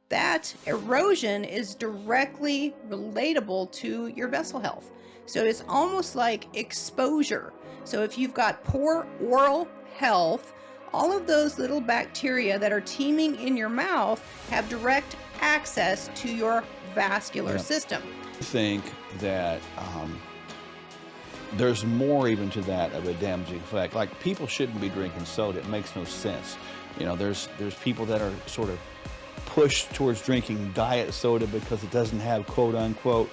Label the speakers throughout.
Speaker 1: that erosion is directly relatable to your vessel health. So it's almost like exposure. So if you've got poor oral health, all of those little bacteria that are teeming in your mouth have direct access to your vascular
Speaker 2: Yeah.
Speaker 1: system.
Speaker 2: I think that there's more even to that of a damaging effect. Like people shouldn't be drinking soda. It makes no sense. There's people that are sort of pushed towards drinking diet soda because it doesn't have quote unquote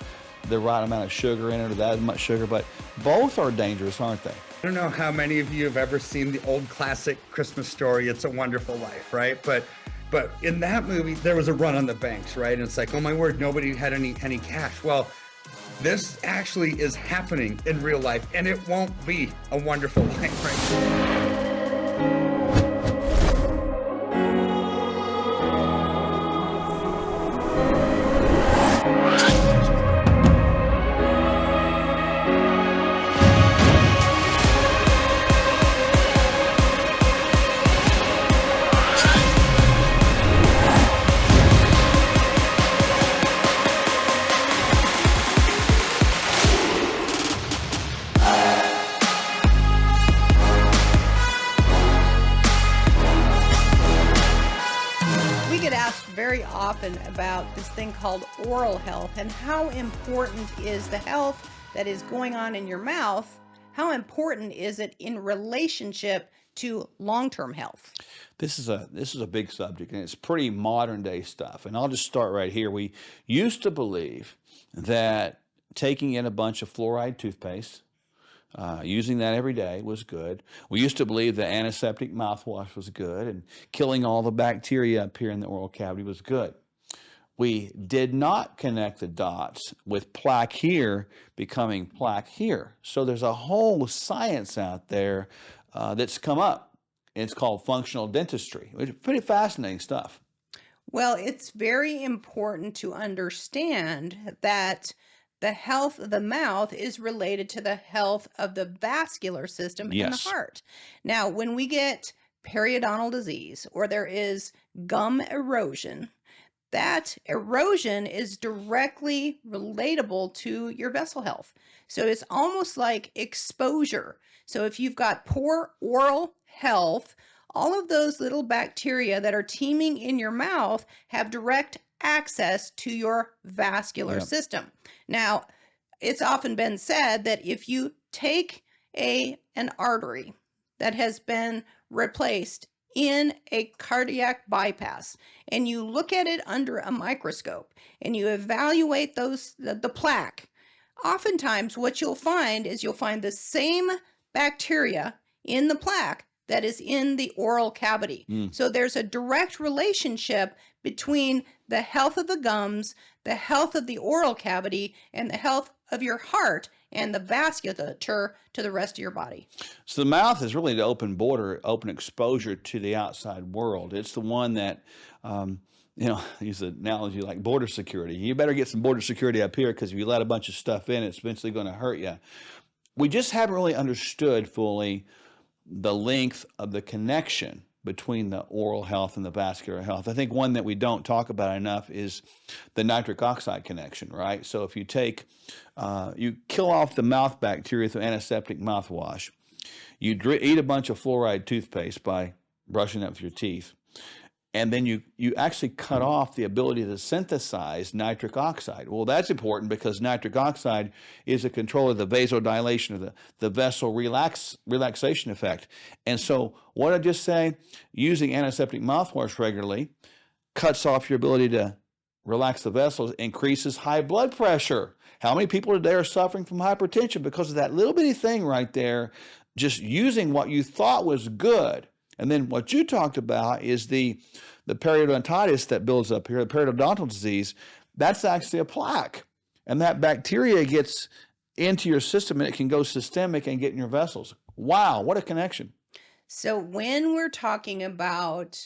Speaker 2: the right amount of sugar in it or that much sugar, but both are dangerous, aren't they?
Speaker 3: I don't know how many of you have ever seen the old classic Christmas story, It's a Wonderful Life, right? But in that movie, there was a run on the banks, right? And it's like, oh my word, nobody had any cash. Well, this actually is happening in real life, and it won't be a wonderful life, right?
Speaker 1: We get asked very often about this thing called oral health and how important is the health that is going on in your mouth? How important is it in relationship to long-term health?
Speaker 2: This is a big subject, and it's pretty modern day stuff. And I'll just start right here. We used to believe that taking in a bunch of fluoride toothpaste, using that every day was good. We used to believe that antiseptic mouthwash was good, and killing all the bacteria up here in the oral cavity was good. We did not connect the dots with plaque here becoming plaque here. So there's a whole science out there that's come up. It's called functional dentistry, which is pretty fascinating stuff.
Speaker 1: Well, it's very important to understand that the health of the mouth is related to the health of the vascular system and the
Speaker 2: Yes.
Speaker 1: heart. Now, when we get periodontal disease or there is gum erosion, that erosion is directly relatable to your vessel health. So it's almost like exposure. So if you've got poor oral health, all of those little bacteria that are teeming in your mouth have direct access to your vascular
Speaker 2: Yeah.
Speaker 1: system. Now, it's often been said that if you take an artery that has been replaced in a cardiac bypass and you look at it under a microscope and you evaluate the plaque, oftentimes what you'll find is you'll find the same bacteria in the plaque that is in the oral cavity.
Speaker 2: Mm.
Speaker 1: So there's a direct relationship between the health of the gums, the health of the oral cavity, and the health of your heart and the vasculature to the rest of your body.
Speaker 2: So the mouth is really the open border, open exposure to the outside world. It's the one that, use the analogy like border security. You better get some border security up here because if you let a bunch of stuff in, it's eventually going to hurt you. We just haven't really understood fully the length of the connection between the oral health and the vascular health. I think one that we don't talk about enough is the nitric oxide connection, right? So if you you kill off the mouth bacteria through antiseptic mouthwash, you eat a bunch of fluoride toothpaste by brushing it with your teeth, and then you actually cut off the ability to synthesize nitric oxide. Well, that's important because nitric oxide is a control of the vasodilation of the vessel relaxation effect. And so what I just say, using antiseptic mouthwash regularly cuts off your ability to relax the vessels, increases high blood pressure. How many people today are suffering from hypertension because of that little bitty thing right there, just using what you thought was good? And then what you talked about is the periodontitis that builds up here, the periodontal disease. That's actually a plaque. And that bacteria gets into your system and it can go systemic and get in your vessels. Wow, what a connection.
Speaker 1: So when we're talking about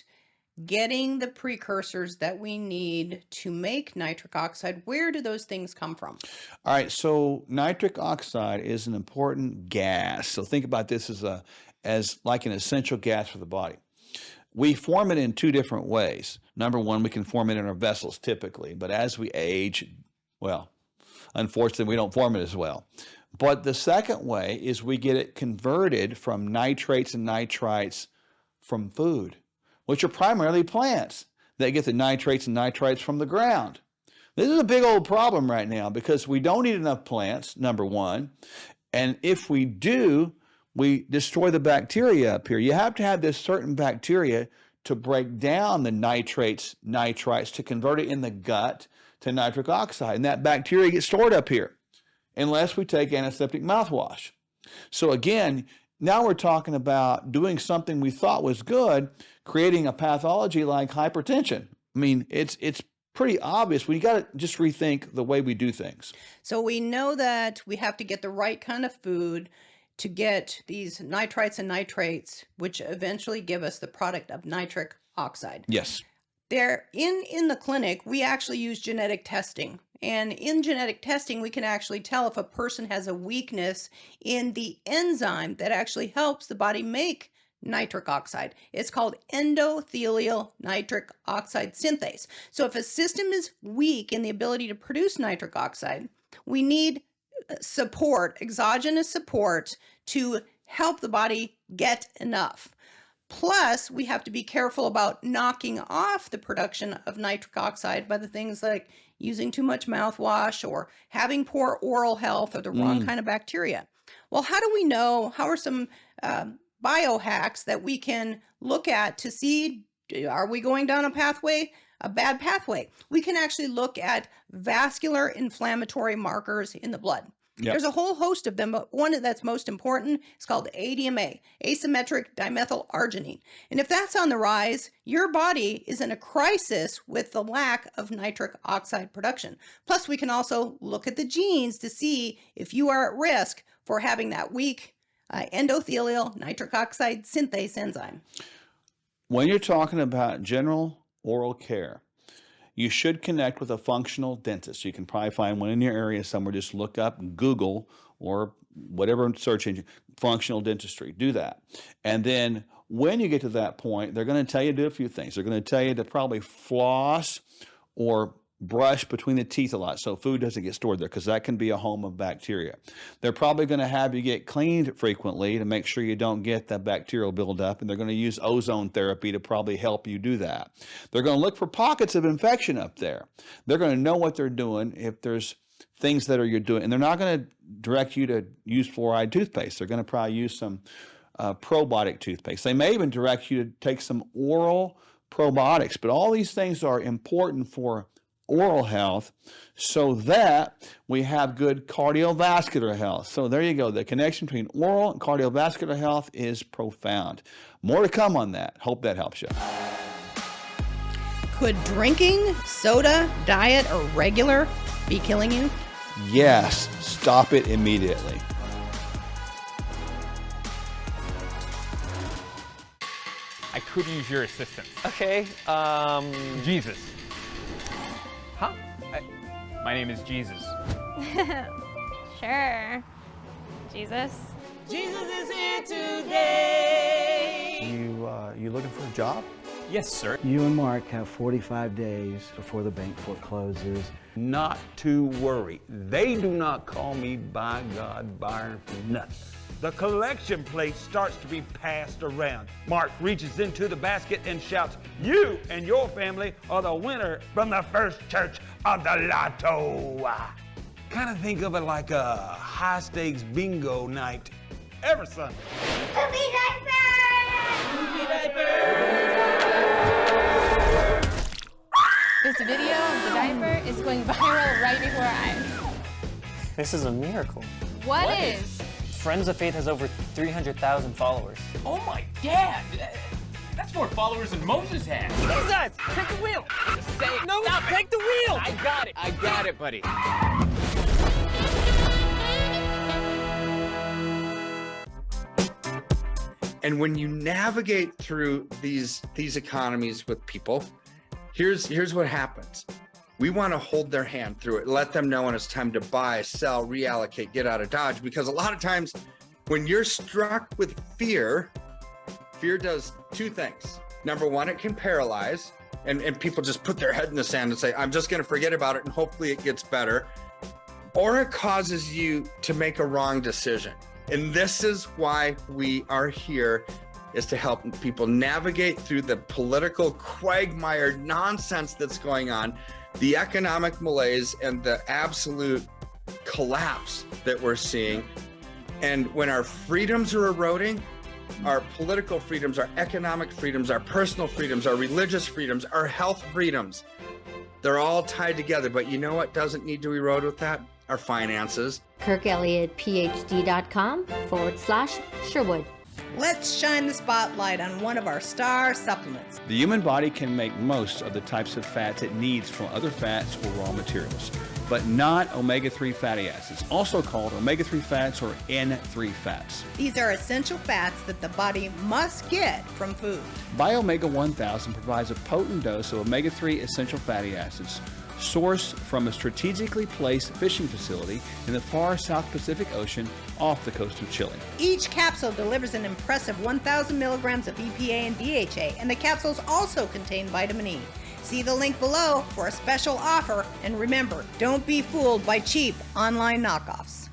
Speaker 1: getting the precursors that we need to make nitric oxide, where do those things come from?
Speaker 2: All right, so nitric oxide is an important gas. So think about this as like an essential gas for the body. We form it in two different ways. Number one, we can form it in our vessels typically, but as we age, well, unfortunately, we don't form it as well. But the second way is we get it converted from nitrates and nitrites from food, which are primarily plants that get the nitrates and nitrites from the ground. This is a big old problem right now because we don't eat enough plants, number one. And if we do, we destroy the bacteria up here. You have to have this certain bacteria to break down the nitrates, nitrites, to convert it in the gut to nitric oxide. And that bacteria gets stored up here unless we take antiseptic mouthwash. So again, now we're talking about doing something we thought was good, creating a pathology like hypertension. I mean, it's pretty obvious. We got to just rethink the way we do things.
Speaker 1: So we know that we have to get the right kind of food to get these nitrites and nitrates, which eventually give us the product of nitric oxide.
Speaker 2: Yes.
Speaker 1: There, in the clinic, we actually use genetic testing. And in genetic testing, we can actually tell if a person has a weakness in the enzyme that actually helps the body make nitric oxide. It's called endothelial nitric oxide synthase. So if a system is weak in the ability to produce nitric oxide, we need support, exogenous support, to help the body get enough. Plus, we have to be careful about knocking off the production of nitric oxide by the things like using too much mouthwash or having poor oral health or the wrong kind of bacteria. Well, how do we know? How are some biohacks that we can look at to see, are we going down a pathway, a bad pathway? We can actually look at vascular inflammatory markers in the blood. Yep. There's a whole host of them, but one that's most important is called ADMA, asymmetric dimethyl arginine. And if that's on the rise, your body is in a crisis with the lack of nitric oxide production. Plus, we can also look at the genes to see if you are at risk for having that weak endothelial nitric oxide synthase enzyme.
Speaker 2: When you're talking about general oral care, you should connect with a functional dentist. You can probably find one in your area somewhere. Just look up Google or whatever search engine, functional dentistry. Do that. And then when you get to that point, they're going to tell you to do a few things. They're going to tell you to probably floss or brush between the teeth a lot so food doesn't get stored there, because that can be a home of bacteria. They're probably going to have you get cleaned frequently to make sure you don't get the bacterial buildup, and they're going to use ozone therapy to probably help you do that. They're going to look for pockets of infection up there. They're going to know what they're doing if there's things that you're doing, and they're not going to direct you to use fluoride toothpaste. They're going to probably use some probiotic toothpaste. They may even direct you to take some oral probiotics, but all these things are important for oral health so that we have good cardiovascular health. So there you go. The connection between oral and cardiovascular health is profound. More to come on that. Hope that helps you.
Speaker 1: Could drinking soda, diet, or regular be killing you?
Speaker 2: Yes. Stop it immediately.
Speaker 4: I could use your assistance.
Speaker 5: Okay,
Speaker 4: Jesus. Huh? My name is Jesus.
Speaker 6: Sure. Jesus?
Speaker 5: Jesus is here today.
Speaker 7: You looking for a job?
Speaker 4: Yes, sir.
Speaker 8: You and Mark have 45 days before the bank forecloses.
Speaker 9: Not to worry. They do not call me by God Byron for nothing. The collection plate starts to be passed around. Mark reaches into the basket and shouts, "You and your family are the winner from the first church of the lotto." Kind of think of it like a high-stakes bingo night every Sunday.
Speaker 6: Poopy diaper!
Speaker 5: Poopy diaper!
Speaker 6: This video of the diaper is going viral right before our eyes.
Speaker 5: This is a miracle.
Speaker 6: What is?
Speaker 5: Friends of Faith has over 300,000 followers.
Speaker 4: Oh my dad! That's more followers than Moses had.
Speaker 5: Jesus! Take the wheel!
Speaker 4: Just say it.
Speaker 5: No,
Speaker 4: Stop
Speaker 5: take the wheel!
Speaker 4: I got it, buddy.
Speaker 3: And when you navigate through these economies with people, here's what happens. We want to hold their hand through it, let them know when it's time to buy, sell, reallocate, get out of Dodge. Because a lot of times when you're struck with fear does two things. Number one, it can paralyze, and people just put their head in the sand and say, I'm just going to forget about it and hopefully it gets better. Or it causes you to make a wrong decision. And this is why we are here, is to help people navigate through the political quagmire nonsense that's going on, the economic malaise, and the absolute collapse that we're seeing. And when our freedoms are eroding, our political freedoms, our economic freedoms, our personal freedoms, our religious freedoms, our health freedoms, they're all tied together. But you know what doesn't need to erode with that? Our finances.
Speaker 10: KirkElliottPhD.com/Sherwood.
Speaker 1: Let's shine the spotlight on one of our star supplements.
Speaker 2: The human body can make most of the types of fats it needs from other fats or raw materials, but not omega-3 fatty acids, also called omega-3 fats or N3 fats.
Speaker 1: These are essential fats that the body must get from food.
Speaker 2: Biomega 1000 provides a potent dose of omega-3 essential fatty acids sourced from a strategically placed fishing facility in the far South Pacific Ocean off the coast of Chile.
Speaker 1: Each capsule delivers an impressive 1,000 milligrams of EPA and DHA, and the capsules also contain vitamin E. See the link below for a special offer, and remember, don't be fooled by cheap online knockoffs.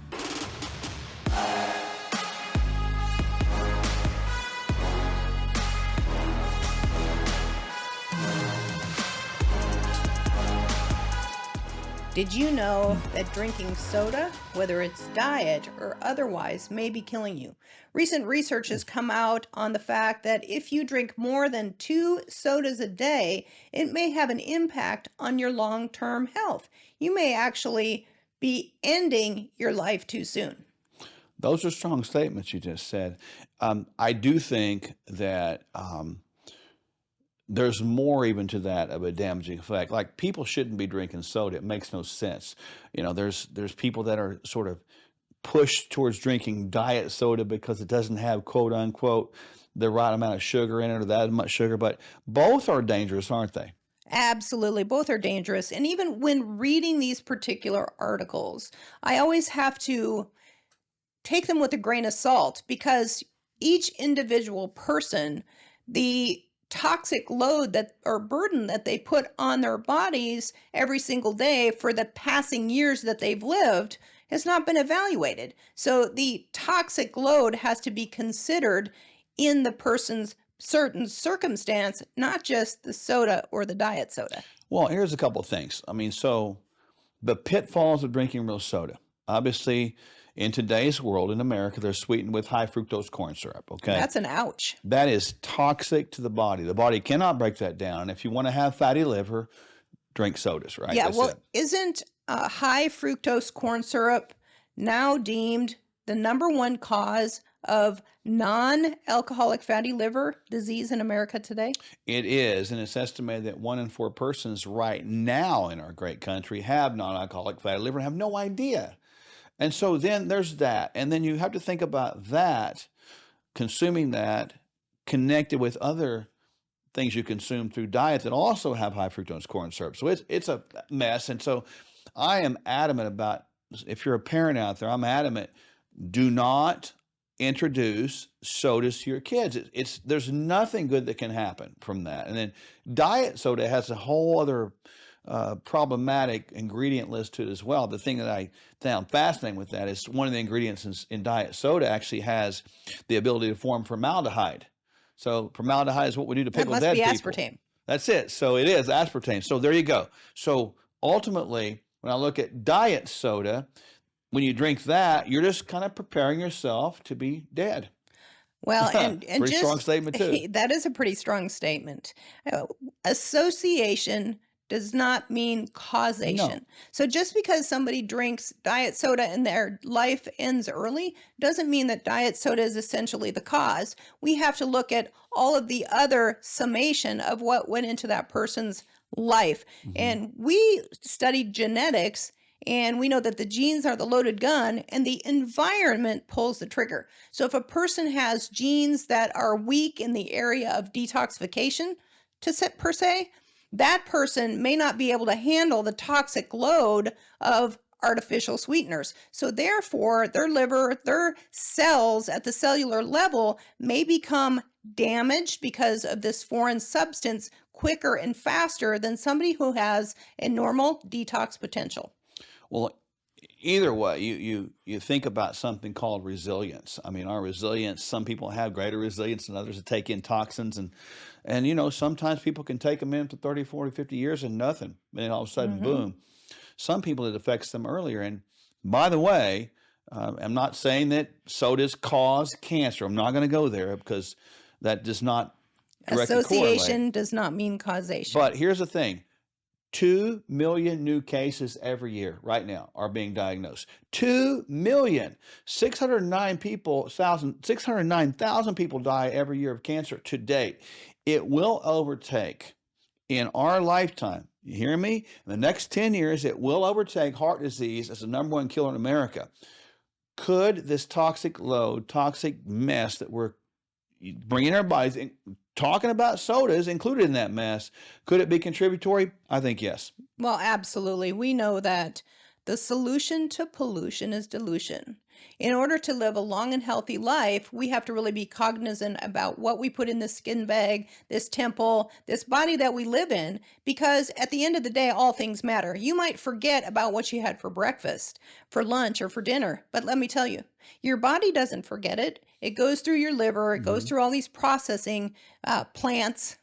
Speaker 1: Did you know that drinking soda, whether it's diet or otherwise, may be killing you? Recent research has come out on the fact that if you drink more than 2 sodas a day, it may have an impact on your long-term health. You may actually be ending your life too soon.
Speaker 2: Those are strong statements you just said. I do think that there's more even to that of a damaging effect. Like, people shouldn't be drinking soda. It makes no sense. You know, there's people that are sort of pushed towards drinking diet soda because it doesn't have, quote unquote, the right amount of sugar in it or that much sugar, but both are dangerous, aren't they?
Speaker 1: Absolutely. Both are dangerous. And even when reading these particular articles, I always have to take them with a grain of salt, because each individual person, the toxic load that or burden that they put on their bodies every single day for the passing years that they've lived has not been evaluated. So the toxic load has to be considered in the person's certain circumstance, not just the soda or the diet soda.
Speaker 2: Well, here's a couple of things. I mean, so the pitfalls of drinking real soda. Obviously, in today's world, in America, they're sweetened with high fructose corn syrup, okay?
Speaker 1: That's an ouch.
Speaker 2: That is toxic to the body. The body cannot break that down. And if you want to have fatty liver, drink sodas, right?
Speaker 1: Yeah,
Speaker 2: That's
Speaker 1: well,
Speaker 2: it.
Speaker 1: isn't high fructose corn syrup now deemed the #1 cause of non-alcoholic fatty liver disease in America today?
Speaker 2: It is, and it's estimated that 1 in 4 persons right now in our great country have non-alcoholic fatty liver and have no idea. And so then there's that. And then you have to think about that, consuming that, connected with other things you consume through diet that also have high fructose corn syrup. So it's a mess. And so I am adamant about, if you're a parent out there, I'm adamant, do not introduce sodas to your kids. There's nothing good that can happen from that. And then diet soda has a whole other problematic ingredient list to it as well. The thing that I found fascinating with that is one of the ingredients in diet soda actually has the ability to form formaldehyde. So formaldehyde is what we do to pickle dead people.
Speaker 1: That must be aspartame.
Speaker 2: That's it. So it is aspartame. So there you go. So ultimately, when I look at diet soda, when you drink that, you're just kind of preparing yourself to be dead.
Speaker 1: Well, and
Speaker 2: pretty
Speaker 1: just,
Speaker 2: strong statement too.
Speaker 1: That is a pretty strong statement. Association does not mean causation.
Speaker 2: No.
Speaker 1: So just because somebody drinks diet soda and their life ends early doesn't mean that diet soda is essentially the cause. We have to look at all of the other summation of what went into that person's life. Mm-hmm. And we studied genetics, and we know that the genes are the loaded gun and the environment pulls the trigger. So if a person has genes that are weak in the area of detoxification, per se, that person may not be able to handle the toxic load of artificial sweeteners. So therefore, their liver, their cells at the cellular level may become damaged because of this foreign substance quicker and faster than somebody who has a normal detox potential.
Speaker 2: Well, either way, you think about something called resilience. I mean, our resilience, some people have greater resilience than others to take in toxins. And you know, sometimes people can take them in for 30, 40, 50 years and nothing. And then all of a sudden, boom. Some people, it affects them earlier. And by the way, I'm not saying that sodas cause cancer. I'm not going to go there because that does not directly
Speaker 1: Association
Speaker 2: correlate.
Speaker 1: does not mean causation.
Speaker 2: But here's the thing. 2 million new cases every year right now are being diagnosed. 2 million. 609,000 people die every year of cancer to date. It will overtake in our lifetime. You hear me? In the next 10 years, it will overtake heart disease as the #1 killer in America. Could this toxic load, toxic mess that we're bringing our bodies in, talking about sodas included in that mess, could it be contributory? I think yes.
Speaker 1: Well, absolutely. We know that the solution to pollution is dilution. In order to live a long and healthy life, we have to really be cognizant about what we put in this skin bag, this temple, this body that we live in, because at the end of the day, all things matter. You might forget about what you had for breakfast, for lunch, or for dinner, but let me tell you, your body doesn't forget it. It goes through your liver, it goes through all these processing plants,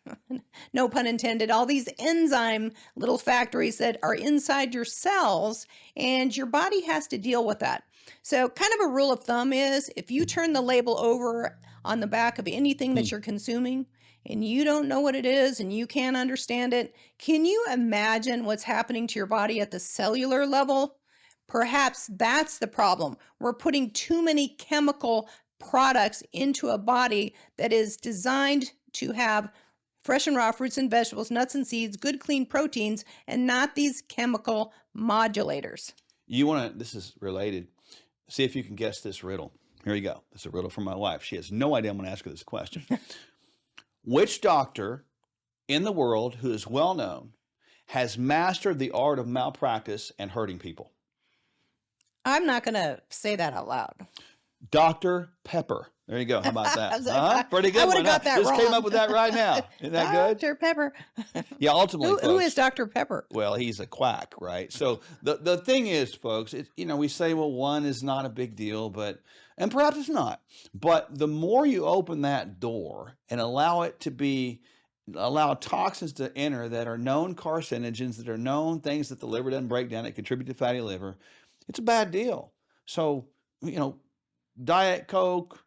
Speaker 1: no pun intended, all these enzyme little factories that are inside your cells, and your body has to deal with that. So kind of a rule of thumb is if you turn the label over on the back of anything that you're consuming and you don't know what it is and you can't understand it, can you imagine what's happening to your body at the cellular level? Perhaps that's the problem. We're putting too many chemical products into a body that is designed to have fresh and raw fruits and vegetables, nuts and seeds, good clean proteins, and not these chemical modulators.
Speaker 2: You want to, this is related. See if you can guess this riddle. Here you go. It's a riddle from my wife. She has no idea I'm going to ask her this question. Which doctor in the world who is well known has mastered the art of malpractice and hurting people?
Speaker 1: I'm not going to say that out loud.
Speaker 2: Dr. Pepper. There you go. How about that? Pretty good.
Speaker 1: I would have got that
Speaker 2: Just
Speaker 1: wrong.
Speaker 2: came up with that right now. Isn't that good?
Speaker 1: Dr. Pepper.
Speaker 2: Yeah, ultimately,
Speaker 1: Who
Speaker 2: folks,
Speaker 1: is Dr. Pepper?
Speaker 2: well, he's a quack, right? So the thing is, folks, it's, you know, we say, well, one is not a big deal, but, and perhaps it's not. But the more you open that door and allow toxins to enter that are known carcinogens, that are known things that the liver doesn't break down, that contribute to fatty liver, it's a bad deal. So, you know, Diet Coke,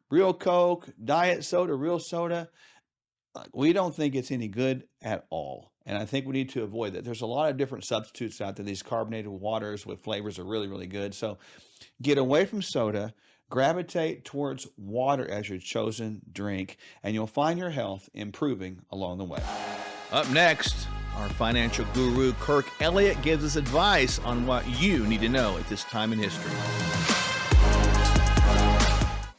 Speaker 2: Diet Soda, real soda, we don't think it's any good at all. And I think we need to avoid that. There's a lot of different substitutes out there. These carbonated waters with flavors are really, really good. So get away from soda, gravitate towards water as your chosen drink, and you'll find your health improving along the way. Up next, our financial guru, Kirk Elliott, gives us advice on what you need to know at this time in history.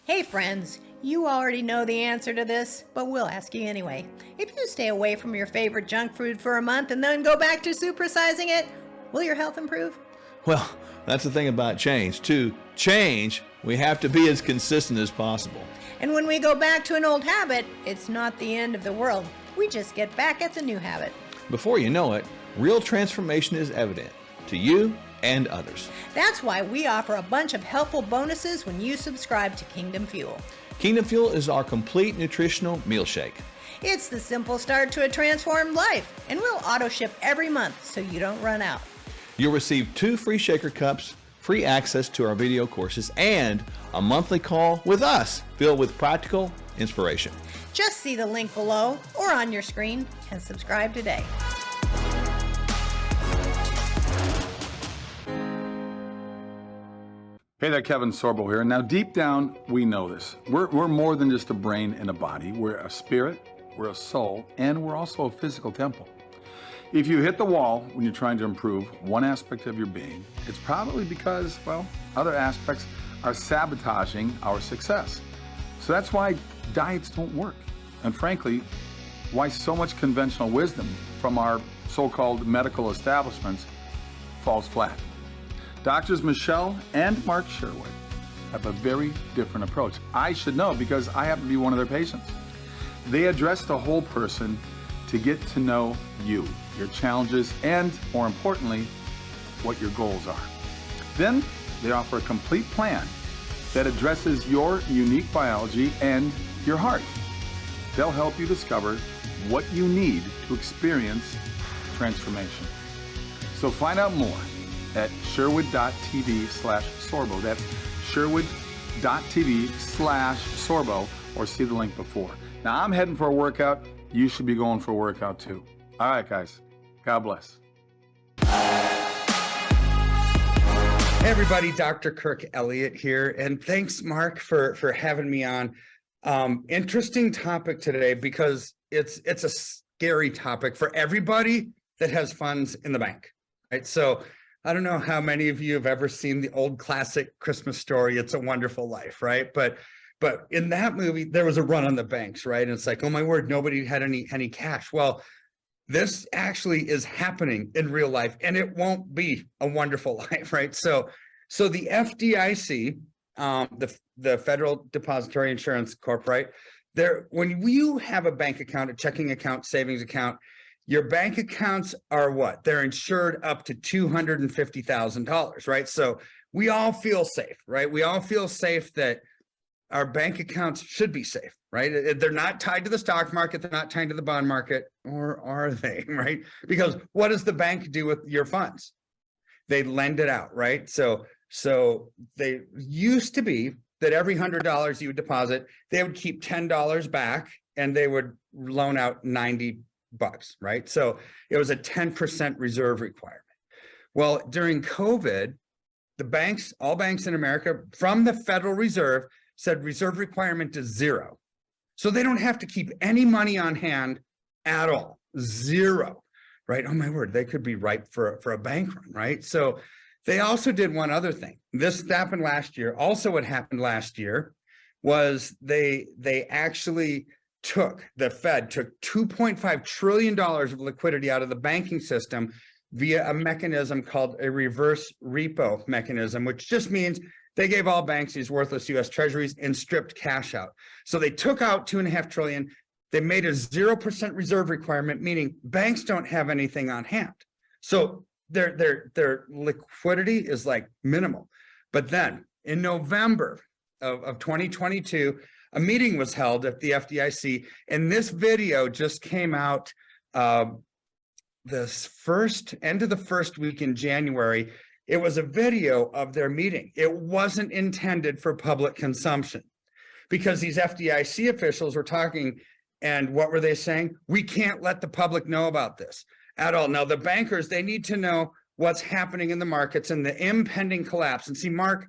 Speaker 1: Hey friends, you already know the answer to this, but we'll ask you anyway. If you stay away from your favorite junk food for a month and then go back to supersizing it, will your health improve?
Speaker 2: Well, that's the thing about change. To change, we have to be as consistent as possible.
Speaker 1: And when we go back to an old habit, it's not the end of the world. We just get back at the new habit.
Speaker 2: Before you know it, real transformation is evident to you and others.
Speaker 1: That's why we offer a bunch of helpful bonuses when you subscribe to Kingdom Fuel.
Speaker 2: Kingdom Fuel is our complete nutritional meal shake.
Speaker 1: It's the simple start to a transformed life, and we'll auto ship every month so you don't run out.
Speaker 2: You'll receive 2 free shaker cups, free access to our video courses, and a monthly call with us filled with practical inspiration.
Speaker 1: Just see the link below or on your screen and subscribe today.
Speaker 11: Hey there, Kevin Sorbo here. Now, deep down, we know this. We're more than just a brain and a body. We're a spirit, we're a soul, and we're also a physical temple. If you hit the wall when you're trying to improve one aspect of your being, it's probably because, well, other aspects are sabotaging our success. So that's why diets don't work. And frankly, why so much conventional wisdom from our so-called medical establishments falls flat. Doctors Michele and Mark Sherwood have a very different approach. I should know because I happen to be one of their patients. They address the whole person to get to know you, your challenges, and more importantly, what your goals are. Then they offer a complete plan that addresses your unique biology and your heart. They'll help you discover what you need to experience transformation. So find out more at sherwood.tv/sorbo. That's sherwood.tv/sorbo, or see the link before. Now I'm heading for a workout. You should be going for a workout too. All right, guys. God bless.
Speaker 3: Hey everybody, Dr. Kirk Elliott here, and thanks, Mark, for having me on. Interesting topic today because it's a scary topic for everybody that has funds in the bank, right? So I don't know how many of you have ever seen the old classic Christmas story, It's a Wonderful Life, right? But in that movie, there was a run on the banks, right? And it's like, oh my word, nobody had any cash. Well, this actually is happening in real life, and it won't be a wonderful life, right? So the FDIC, the Federal Depository Insurance Corp, right? When you have a bank account, a checking account, savings account, your bank accounts are what? They're insured up to $250,000, right? So we all feel safe, right? We all feel safe that our bank accounts should be safe, right? They're not tied to the stock market. They're not tied to the bond market, or are they, right? Because what does the bank do with your funds? They lend it out, right? So they used to be that every $100 you would deposit, they would keep $10 back and they would loan out $90, right? So it was a 10% reserve requirement. Well, during COVID, the banks, all banks in America from the Federal Reserve said reserve requirement is 0. So they don't have to keep any money on hand at all, 0, right? Oh my word, they could be ripe for a bank run, right? So they also did one other thing. This happened last year. Also what happened last year was they actually the Fed took $2.5 trillion of liquidity out of the banking system via a mechanism called a reverse repo mechanism, which just means they gave all banks these worthless US treasuries and stripped cash out. So they took out $2.5 trillion. They made a 0% reserve requirement, meaning banks don't have anything on hand. So their liquidity is like minimal. But then in November of 2022, a meeting was held at the FDIC, and this video just came out end of the first week in January. It was a video of their meeting. It wasn't intended for public consumption because these FDIC officials were talking, and what were they saying? We can't let the public know about this at all. Now, the bankers, they need to know what's happening in the markets and the impending collapse. And see, Mark,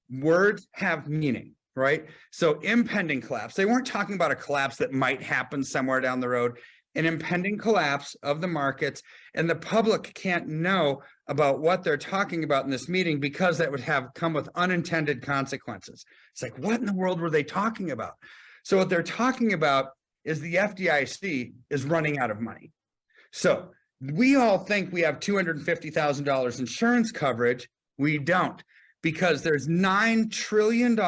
Speaker 3: words have meaning, right? So impending collapse. They weren't talking about a collapse that might happen somewhere down the road. An impending collapse of the markets, and the public can't know about what they're talking about in this meeting because that would have come with unintended consequences. It's like, what in the world were they talking about? So what they're talking about is the FDIC is running out of money. So we all think we have $250,000 insurance coverage. We don't, because there's $9 trillion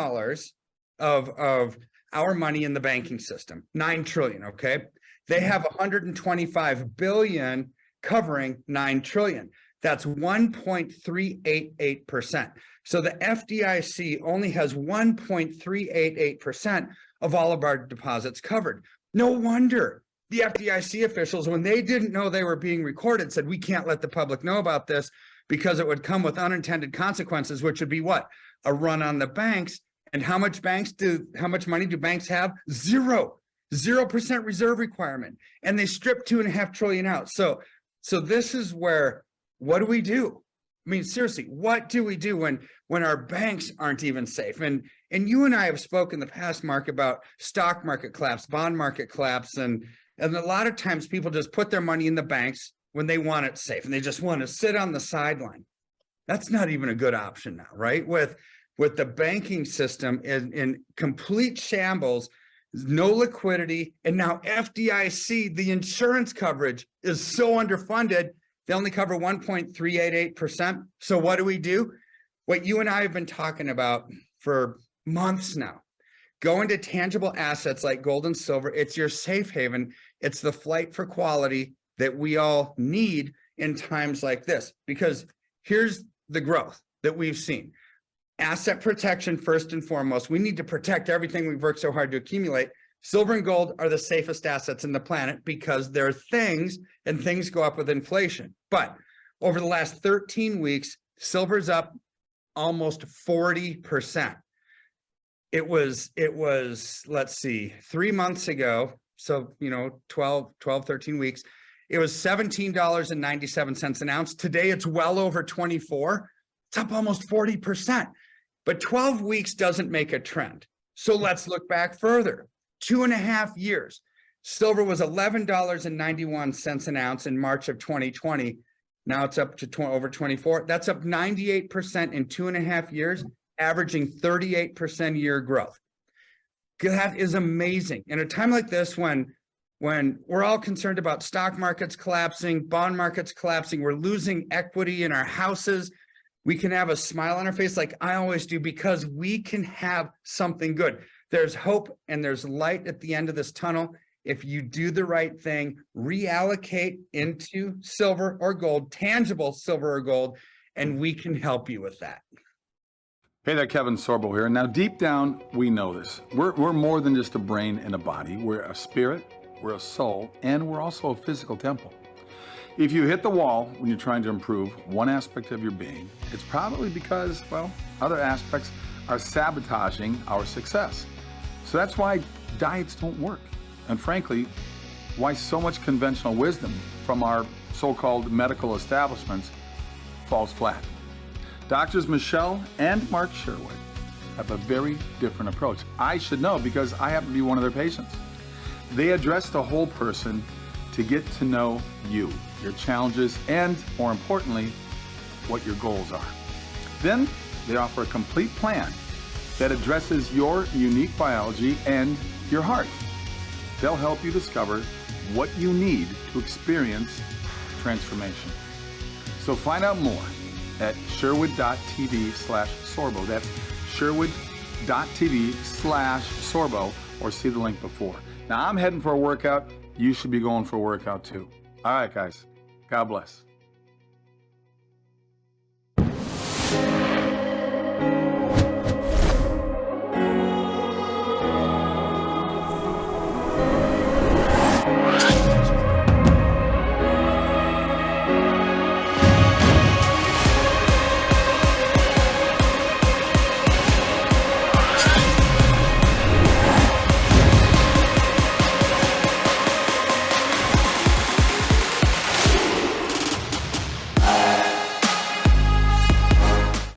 Speaker 3: of our money in the banking system. 9 trillion, okay? They have 125 billion covering 9 trillion. That's 1.388%. So the FDIC only has 1.388% of all of our deposits covered. No wonder the FDIC officials, when they didn't know they were being recorded, said, we can't let the public know about this because it would come with unintended consequences, which would be what? A run on the banks. And how much money do banks have? 0% reserve requirement. And they stripped $2.5 trillion out. So this is where, what do we do? I mean, seriously, what do we do when our banks aren't even safe? And you and I have spoken in the past, Mark, about stock market collapse, bond market collapse, and a lot of times people just put their money in the banks when they want it safe and they just want to sit on the sideline. That's not even a good option now, right? With the banking system in complete shambles, no liquidity, and now FDIC, the insurance coverage is so underfunded, they only cover 1.388%. So what do? What you and I have been talking about for months now. Go into tangible assets like gold and silver. It's your safe haven. It's the flight for quality that we all need in times like this, because here's the growth that we've seen. Asset protection, first and foremost. We need to protect everything we've worked so hard to accumulate. Silver and gold are the safest assets in the planet because they're things, and things go up with inflation. But over the last 13 weeks, silver's up almost 40%. It was, let's see, 3 months ago. So, 12, 13 weeks. It was $17.97 an ounce. Today, it's well over 24. It's up almost 40%. But 12 weeks doesn't make a trend. So let's look back further. 2.5 years. Silver was $11.91 an ounce in March of 2020. Now it's up to over 24. That's up 98% in 2.5 years, averaging 38% year growth. That is amazing. In a time like this, when we're all concerned about stock markets collapsing, bond markets collapsing, we're losing equity in our houses, we can have a smile on our face like I always do, because we can have something good. There's hope and there's light at the end of this tunnel. If you do the right thing, reallocate into silver or gold, tangible silver or gold, and we can help you with that.
Speaker 11: Hey there, Kevin Sorbo here. Now, deep down, we know this. We're more than just a brain and a body. We're a spirit, we're a soul, and we're also a physical temple. If you hit the wall when you're trying to improve one aspect of your being, it's probably because, well, other aspects are sabotaging our success. So that's why diets don't work. And frankly, why so much conventional wisdom from our so-called medical establishments falls flat. Doctors Michele and Mark Sherwood have a very different approach. I should know because I happen to be one of their patients. They address the whole person to get to know you, your challenges, and more importantly, what your goals are. Then they offer a complete plan that addresses your unique biology and your heart. They'll help you discover what you need to experience transformation. So find out more at sherwood.tv/sorbo. That's sherwood.tv/sorbo, or see the link before. Now I'm heading for a workout. You should be going for a workout too. All right, guys. God bless.